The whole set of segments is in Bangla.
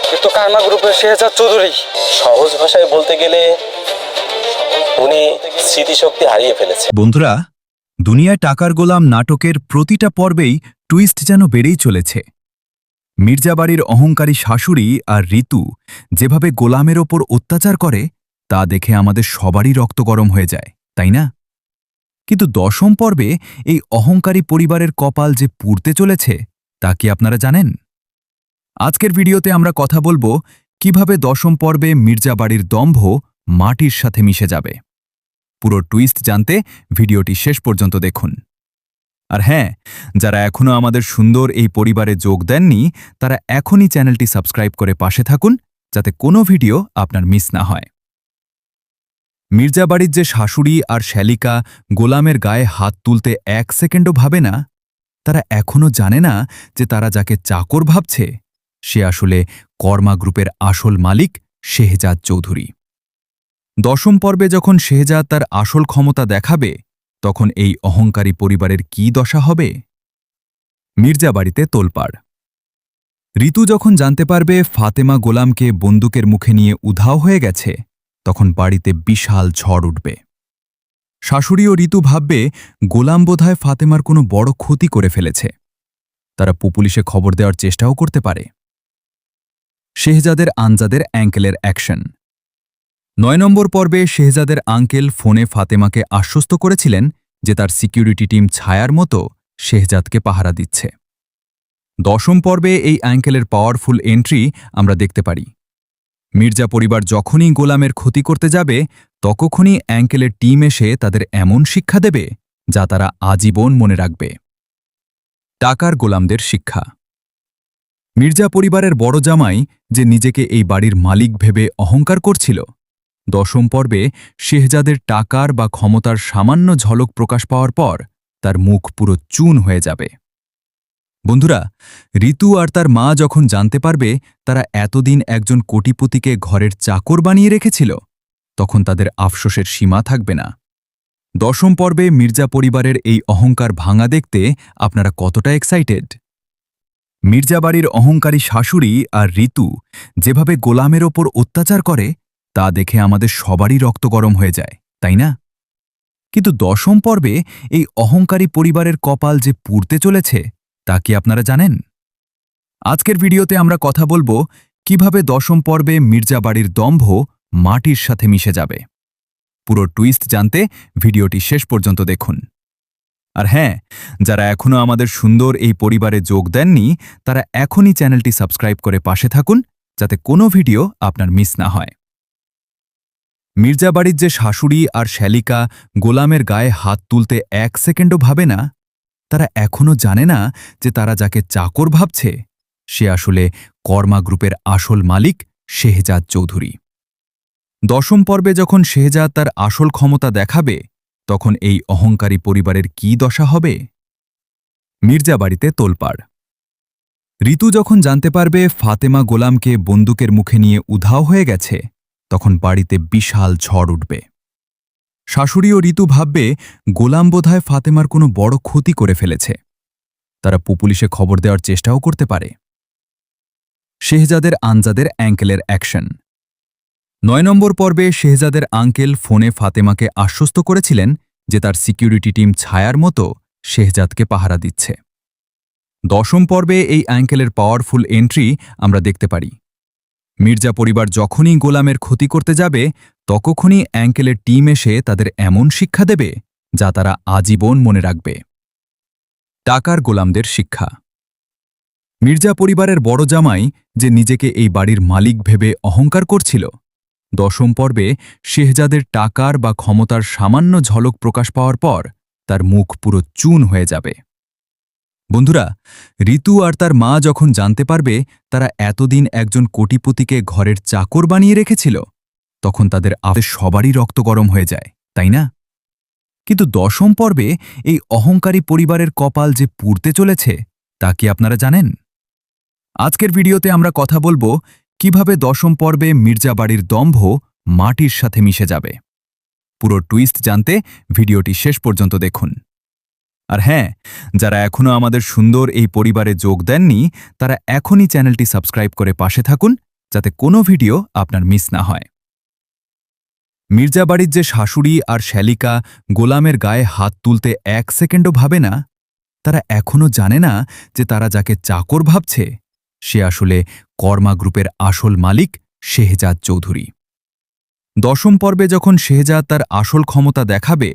তো কারমা গ্রুপের শেহজাদ চৌধুরী। সহজ ভাষায় বলতে গেলে উনি স্মৃতিশক্তি হারিয়ে ফেলেছে। বন্ধুরা, দুনিয়ায় টাকার গোলাম নাটকের প্রতিটা পর্বেই টুইস্ট যেন বেড়েই চলেছে। মির্জাবাড়ির অহংকারী শাশুড়ি আর ঋতু যেভাবে গোলামের ওপর অত্যাচার করে তা দেখে আমাদের সবারই রক্ত গরম হয়ে যায়, তাই না? কিন্তু দশম পর্বে এই অহংকারী পরিবারের কপাল যে পুড়তে চলেছে তা কি আপনারা জানেন? আজকের ভিডিওতে আমরা কথা বলবো কিভাবে দশম পর্বে মির্জাবাড়ির দম্ভ মাটির সাথে মিশে যাবে। পুরো টুইস্ট জানতে ভিডিওটি শেষ পর্যন্ত দেখুন। আর হ্যাঁ, যারা এখনও আমাদের সুন্দর এই পরিবারে যোগ দেননি তারা এখনই চ্যানেলটি সাবস্ক্রাইব করে পাশে থাকুন, যাতে কোনো ভিডিও আপনার মিস না হয়। মির্জাবাড়ির যে শাশুড়ি আর শ্যালিকা গোলামের গায়ে হাত তুলতে এক সেকেন্ডও ভাবে না, তারা এখনও জানে না যে তারা যাকে চাকর ভাবছে সে আসলে কর্মা গ্রুপের আসল মালিক শেহজাদ চৌধুরী। দশম পর্বে যখন শেহজাদ তার আসল ক্ষমতা দেখাবে তখন এই অহংকারী পরিবারের কি দশা হবে? মির্জাবাড়িতে তোলপাড়। ঋতু যখন জানতে পারবে ফাতেমা গোলামকে বন্দুকের মুখে নিয়ে উধাও হয়ে গেছে তখন বাড়িতে বিশাল ঝড় উঠবে। শাশুড়ি ও ঋতু ভাববে গোলাম বোধহয় ফাতেমার কোনো বড় ক্ষতি করে ফেলেছে। তারা পুলিশে খবর দেওয়ার চেষ্টাও করতে পারে। শেহজাদের আনজাদের অ্যাঙ্কেলের অ্যাকশন। ৯ নম্বর পর্বে শেহজাদের আঙ্কেল ফোনে ফাতেমাকে আশ্বস্ত করেছিলেন যে তার সিকিউরিটি টিম ছায়ার মতো শেহজাদকে পাহারা দিচ্ছে। দশম পর্বে এই অ্যাঙ্কেলের পাওয়ারফুল এন্ট্রি আমরা দেখতে পারি। মির্জা পরিবার যখনই গোলামের ক্ষতি করতে যাবে তখনই অ্যাঙ্কেলের টিম এসে তাদের এমন শিক্ষা দেবে যা তারা আজীবন মনে রাখবে। টাকার গোলামদের শিক্ষা। মির্জা পরিবারের বড় জামাই যে নিজেকে এই বাড়ির মালিক ভেবে অহংকার করছিল, দশম পর্বে শেহজাদের টাকার বা ক্ষমতার সামান্য ঝলক প্রকাশ পাওয়ার পর তার মুখ পুরো চুন হয়ে যাবে। বন্ধুরা, ঋতু আর তার মা যখন জানতে পারবে তারা এতদিন একজন কোটিপতিকে ঘরের চাকর বানিয়ে রেখেছিল তখন তাদের আফসোসের সীমা থাকবে না। দশম পর্বে মির্জা পরিবারের এই অহংকার ভাঙা দেখতে আপনারা কতটা এক্সাইটেড? মির্জাবাড়ির অহংকারী শাশুড়ি আর ঋতু যেভাবে গোলামের ওপর অত্যাচার করে তা দেখে আমাদের সবারই রক্ত গরম হয়ে যায়, তাই না? কিন্তু দশম পর্বে এই অহংকারী পরিবারের কপাল যে পুড়তে চলেছে তা কি আপনারা জানেন? আজকের ভিডিওতে আমরা কথা বলবো কিভাবে দশম পর্বে মির্জাবাড়ির দম্ভ মাটির সাথে মিশে যাবে। পুরো টুইস্ট জানতে ভিডিওটি শেষ পর্যন্ত দেখুন। আর হ্যাঁ, যারা এখনও আমাদের সুন্দর এই পরিবারে যোগ দেননি তারা এখনই চ্যানেলটি সাবস্ক্রাইব করে পাশে থাকুন, যাতে কোনো ভিডিও আপনার মিস না হয়। মির্জাবাড়ির যে শাশুড়ি আর শ্যালিকা গোলামের গায়ে হাত তুলতে এক সেকেন্ডও ভাবে না, তারা এখনও জানে না যে তারা যাকে চাকর ভাবছে সে আসলে কর্মা গ্রুপের আসল মালিক শেহজাদ চৌধুরী। দশম পর্বে যখন শেহজাদ তার আসল ক্ষমতা দেখাবে তখন এই অহংকারী পরিবারের কি দশা হবে? মির্জাবাড়িতে তোলপাড়। ঋতু যখন জানতে পারবে ফাতেমা গোলামকে বন্দুকের মুখে নিয়ে উধাও হয়ে গেছে তখন বাড়িতে বিশাল ঝড় উঠবে। শাশুড়ি ও ঋতু ভাববে গোলাম বোধহয় ফাতেমার কোনো বড় ক্ষতি করে ফেলেছে। তারা পুলিশে খবর দেওয়ার চেষ্টাও করতে পারে। শেহজাদের আনজাদের অ্যাঙ্কেলের অ্যাকশন। ৯ নম্বর পর্বে শেহজাদের আঙ্কেল ফোনে ফাতেমাকে আশ্বস্ত করেছিলেন যে তার সিকিউরিটি টিম ছায়ার মতো শেহজাদকে পাহারা দিচ্ছে। দশম পর্বে এই অ্যাঙ্কেলের পাওয়ারফুল এন্ট্রি আমরা দেখতে পারি। মির্জা পরিবার যখনই গোলামের ক্ষতি করতে যাবে তখনই অ্যাঙ্কেলের টিম এসে তাদের এমন শিক্ষা দেবে যা তারা আজীবন মনে রাখবে। টাকার গোলামদের শিক্ষা। মির্জা পরিবারের বড় জামাই যে নিজেকে এই বাড়ির মালিক ভেবে অহংকার করছিল, দশম পর্বে শেহজাদের টাকার বা ক্ষমতার সামান্য ঝলক প্রকাশ পাওয়ার পর তার মুখ পুরো চুন হয়ে যাবে। বন্ধুরা, ঋতু আর তার মা যখন জানতে পারবে তারা এতদিন একজন কোটিপতিকে ঘরের চাকর বানিয়ে রেখেছিল তখন তাদের সবারই রক্ত গরম হয়ে যায়, তাই না? কিন্তু দশম পর্বে এই অহংকারী পরিবারের কপাল যে পুড়তে চলেছে তা কি আপনারা জানেন? আজকের ভিডিওতে আমরা কথা বলবো কিভাবে দশম পর্বে মির্জাবাড়ির দম্ভ মাটির সাথে মিশে যাবে। পুরো টুইস্ট জানতে ভিডিওটি শেষ পর্যন্ত দেখুন। আর হ্যাঁ, যারা এখনও আমাদের সুন্দর এই পরিবারে যোগ দেননি তারা এখনই চ্যানেলটি সাবস্ক্রাইব করে পাশে থাকুন, যাতে কোনো ভিডিও আপনার মিস না হয়। মির্জাবাড়ির যে শাশুড়ি আর শ্যালিকা গোলামের গায়ে হাত তুলতে 1 সেকেন্ডও ভাবে না, তারা এখনও জানে না যে তারা যাকে চাকর ভাবছে সে আসলে কর্মা গ্রুপের আসল মালিক শেহজাদ চৌধুরী। 10ম পর্বে যখন শেহজাদ তার আসল ক্ষমতা দেখাবে,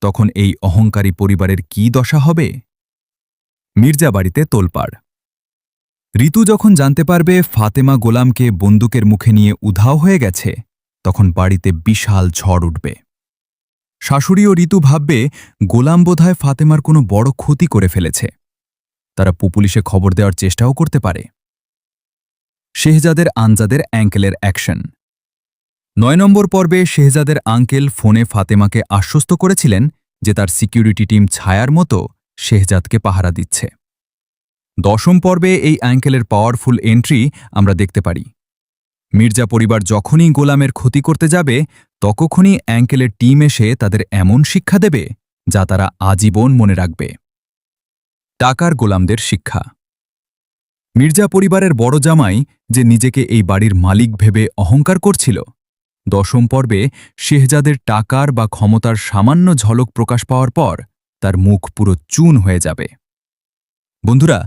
তখন এই অহংকারী পরিবারের কি দশা হবে? মির্জাবাড়িতে তোলপাড়। ঋতু যখন জানতে পারবে ফাতেমা গোলামকে বন্দুকের মুখে নিয়ে উধাও হয়ে গেছে, তখন বাড়িতে বিশাল ঝড় উঠবে। শাশুড়ি ও ঋতু ভাববে গোলাম বোধহয় ফাতেমার কোনো বড় ক্ষতি করে ফেলেছে। তারা পুলিশে খবর দেওয়ার চেষ্টাও করতে পারে। শেহজাদের আনজাদের অ্যাঙ্কেলের অ্যাকশন। 9 নম্বর পর্বে শেহজাদের আঙ্কেল ফোনে ফাতেমাকে আশ্বস্ত করেছিলেন যে তার সিকিউরিটি টিম ছায়ার মতো শেহজাদকে পাহারা দিচ্ছে। 10ম পর্বে এই অ্যাঙ্কেলের পাওয়ারফুল এন্ট্রি আমরা দেখতে পারি। মির্জা পরিবার যখনই গোলামের ক্ষতি করতে যাবে, তখনই অ্যাঙ্কেলের টিম এসে তাদের এমন শিক্ষা দেবে যা তারা আজীবন মনে রাখবে। টাকার গোলামদের শিক্ষা। মির্জা পরিবারের বড় জামাই যে নিজেকে এই বাড়ির মালিক ভেবে অহংকার করছিল, 10ম পর্বে শেহজাদের টাকার বা ক্ষমতার সামান্য ঝলক প্রকাশ পাওয়ার পর তার মুখ পুরো চুন হয়ে যাবে। বন্ধুরা,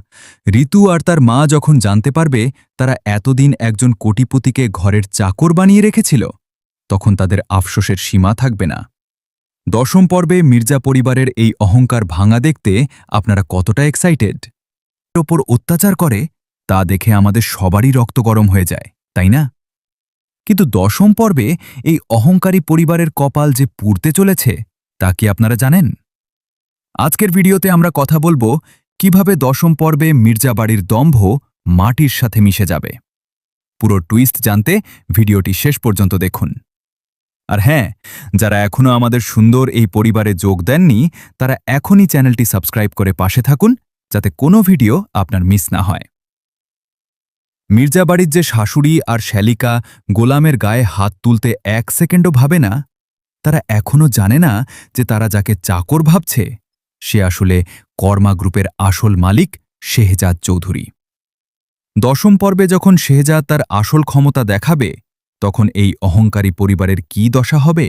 ঋতু আর তার মা যখন জানতে পারবে তারা এতদিন একজন কোটিপতিকে ঘরের চাকর বানিয়ে রেখেছিল, তখন তাদের আফসোসের সীমা থাকবে না। 10ম পর্বে মির্জা পরিবারের এই অহংকার ভাঙা দেখতে আপনারা কতটা এক্সাইটেড? ওপর অত্যাচার করে তা দেখে আমাদের সবারই রক্ত গরম হয়ে যায়, তাই না? কিন্তু 10ম পর্বে এই অহংকারী পরিবারের কপাল যে পুড়তে চলেছে তা কি আপনারা জানেন? আজকের ভিডিওতে আমরা কথা বলবো কিভাবে 10ম পর্বে মির্জাবাড়ির দম্ভ মাটির সাথে মিশে যাবে। পুরো টুইস্ট জানতে ভিডিওটি শেষ পর্যন্ত দেখুন। আর হ্যাঁ, যারা এখনও আমাদের সুন্দর এই পরিবারে যোগ দেননি, তারা এখনই চ্যানেলটি সাবস্ক্রাইব করে পাশে থাকুন যাতে কোনো ভিডিও আপনার মিস না হয়। মির্জাবাড়ির যে শাশুড়ি আর শ্যালিকা গোলামের গায়ে হাত তুলতে 1 সেকেন্ডও ভাবে না, তারা এখনও জানে না যে তারা যাকে চাকর ভাবছে সে আসলে কর্মা গ্রুপের আসল মালিক শেহজাদ চৌধুরী। 10ম পর্বে যখন শেহজাদ তার আসল ক্ষমতা দেখাবে, তখন এই অহংকারী পরিবারের কি দশা হবে?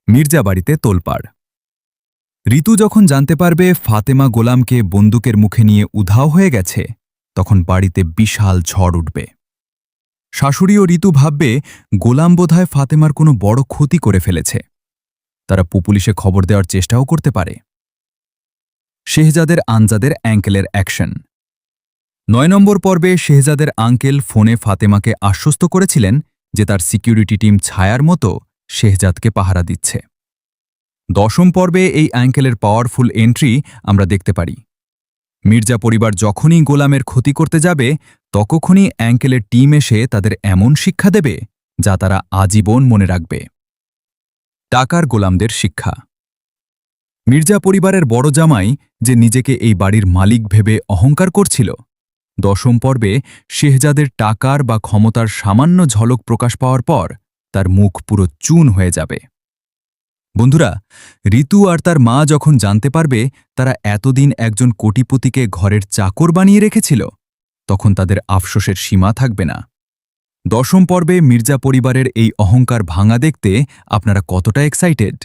মির্জাবাড়িতে তোলপাড়। ঋতু যখন জানতে পারবে ফাতেমা গোলামকে বন্দুকের মুখে নিয়ে উধাও হয়ে গেছে, তখন বাড়িতে বিশাল ঝড় উঠবে। শাশুড়ি ও ঋতু ভাববে গোলাম বোধহয় ফাতেমার কোনো বড় ক্ষতি করে ফেলেছে। তারা পুলিশে খবর দেওয়ার চেষ্টাও করতে পারে। শেহজাদের আনজাদের অ্যাঙ্কেলের অ্যাকশন। 9 নম্বর পর্বে শেহজাদের আঙ্কেল ফোনে ফাতেমাকে আশ্বস্ত করেছিলেন যে তার সিকিউরিটি টিম ছায়ার মতো শেহজাদকে পাহারা দিচ্ছে। 10ম পর্বে এই অ্যাঙ্কেলের পাওয়ারফুল এন্ট্রি আমরা দেখতে পারি। মির্জা পরিবার যখনই গোলামের ক্ষতি করতে যাবে, তখনই অ্যাঙ্কেলের টিম এসে তাদের এমন শিক্ষা দেবে যা তারা আজীবন মনে রাখবে। টাকার গোলামদের শিক্ষা। মির্জা পরিবারের বড় জামাই যে নিজেকে এই বাড়ির মালিক ভেবে অহংকার করছিল, 10ম পর্বে শেহজাদের টাকার বা ক্ষমতার সামান্য ঝলক প্রকাশ পাওয়ার পর তার মুখ পুরো চুন হয়ে যাবে। বন্ধুরা, ঋতু আর তার মা যখন জানতে পারবে তারা এতদিন একজন কোটিপতিকে ঘরের চাকর বানিয়ে রেখেছিল, তখন তাদের আফসোসের সীমা থাকবে না। 10ম পর্বে মির্জা পরিবারের এই অহংকার ভাঙা দেখতে আপনারা কতটা এক্সাইটেড?